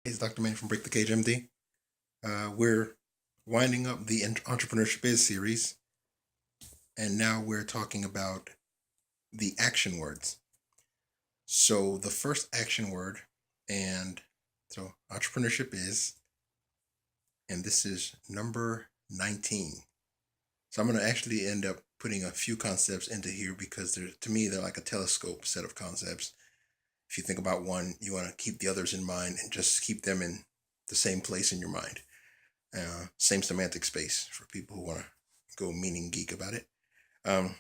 It's Dr. Manny from Break the Cage MD. We're winding up the Entrepreneurship is series, and now we're talking about the action words. So the first action word, and so entrepreneurship is, and this is number 19. So I'm going to actually end up putting a few concepts into here because to me, they're like a telescope set of concepts. If you think about one, you want to keep the others in mind and just keep them in the same place in your mind. Same semantic space for people who want to go meaning geek about it. Um,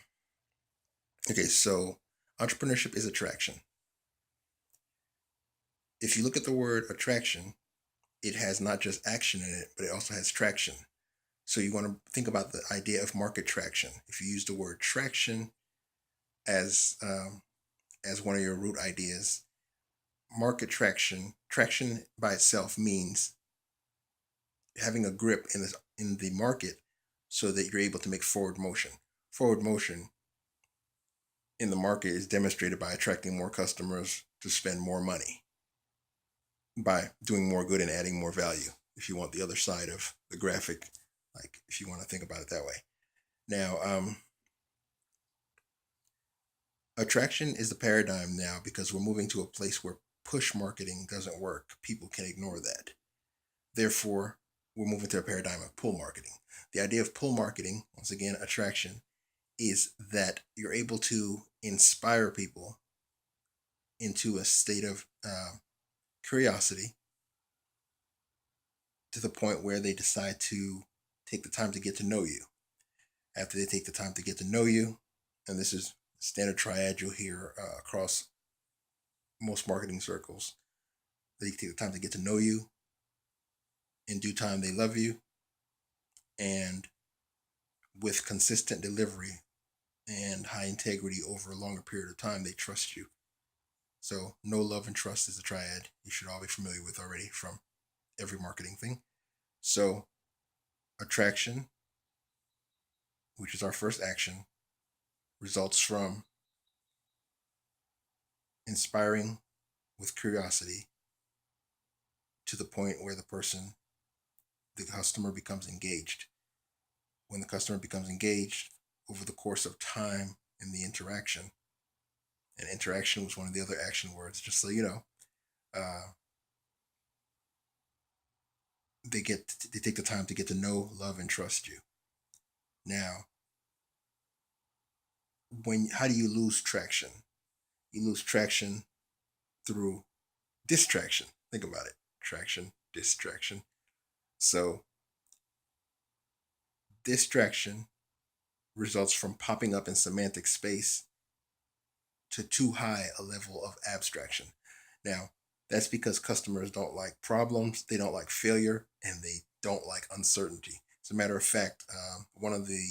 okay, so entrepreneurship is attraction. If you look at the word attraction, it has not just action in it, but it also has traction. So you want to think about the idea of market traction. If you use the word traction as as one of your root ideas, traction by itself means having a grip in the market so that you're able to make forward motion. Forward motion in the market is demonstrated by attracting more customers to spend more money by doing more good and adding more value. If you want the other side of the graphic, like if you want to think about it that way. Now, attraction is the paradigm now because we're moving to a place where push marketing doesn't work. People can ignore that. Therefore, we're moving to a paradigm of pull marketing. The idea of pull marketing, once again, attraction, is that you're able to inspire people into a state of curiosity to the point where they decide to take the time to get to know you. After they take the time to get to know you, and this is standard triad you'll hear across most marketing circles, they take the time to get to know you. In due time, they love you, and with consistent delivery and high integrity over a longer period of time, they trust you. So, know, love, and trust is a triad you should all be familiar with already from every marketing thing. So, attraction, which is our first action, results from inspiring with curiosity to the point where the customer becomes engaged. When the customer becomes engaged over the course of time in the interaction, and interaction was one of the other action words, just so you know, uh, they take the time to get to know, love, and trust you. Now, when how do you lose traction? You lose traction through distraction. Think about it: traction, distraction. So, distraction results from popping up in semantic space to too high a level of abstraction. Now, that's because customers don't like problems, they don't like failure, and they don't like uncertainty. As a matter of fact, one of the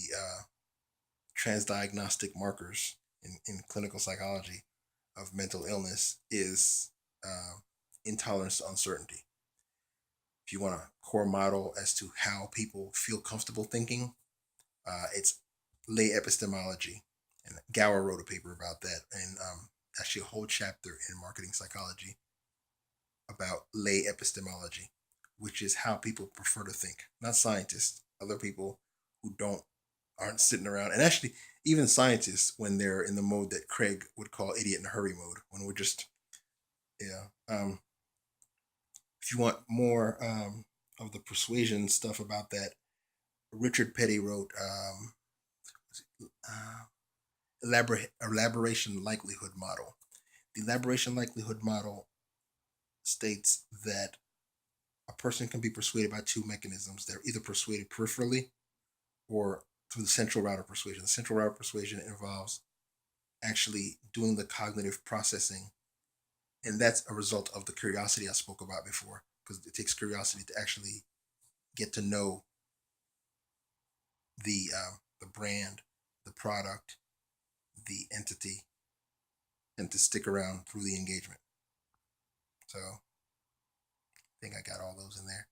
transdiagnostic markers in clinical psychology of mental illness is uh, intolerance to uncertainty. If you want a core model as to how people feel comfortable thinking, it's lay epistemology. And Gower wrote a paper about that, and actually a whole chapter in marketing psychology about lay epistemology, which is how people prefer to think, not scientists, other people who aren't sitting around. And actually, even scientists, when they're in the mode that Craig would call idiot in a hurry mode, when we're just, yeah. If you want more of the persuasion stuff about that, Richard Petty wrote uh, elaboration likelihood model. The elaboration likelihood model states that a person can be persuaded by two mechanisms. They're either persuaded peripherally or through the central route of persuasion. The central route of persuasion involves actually doing the cognitive processing, and that's a result of the curiosity I spoke about before, because it takes curiosity to actually get to know the brand, the product, the entity, and to stick around through the engagement. So I think I got all those in there.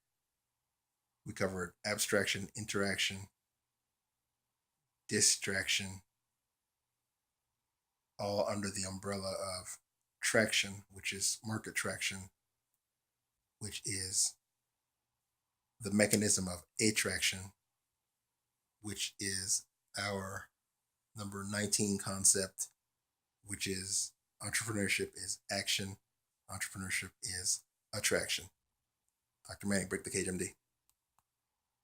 We covered abstraction, interaction, distraction, all under the umbrella of traction, which is market traction, which is the mechanism of attraction, which is our number 19 concept, which is entrepreneurship is action, entrepreneurship is attraction. Dr. Manning, break the cage, MD.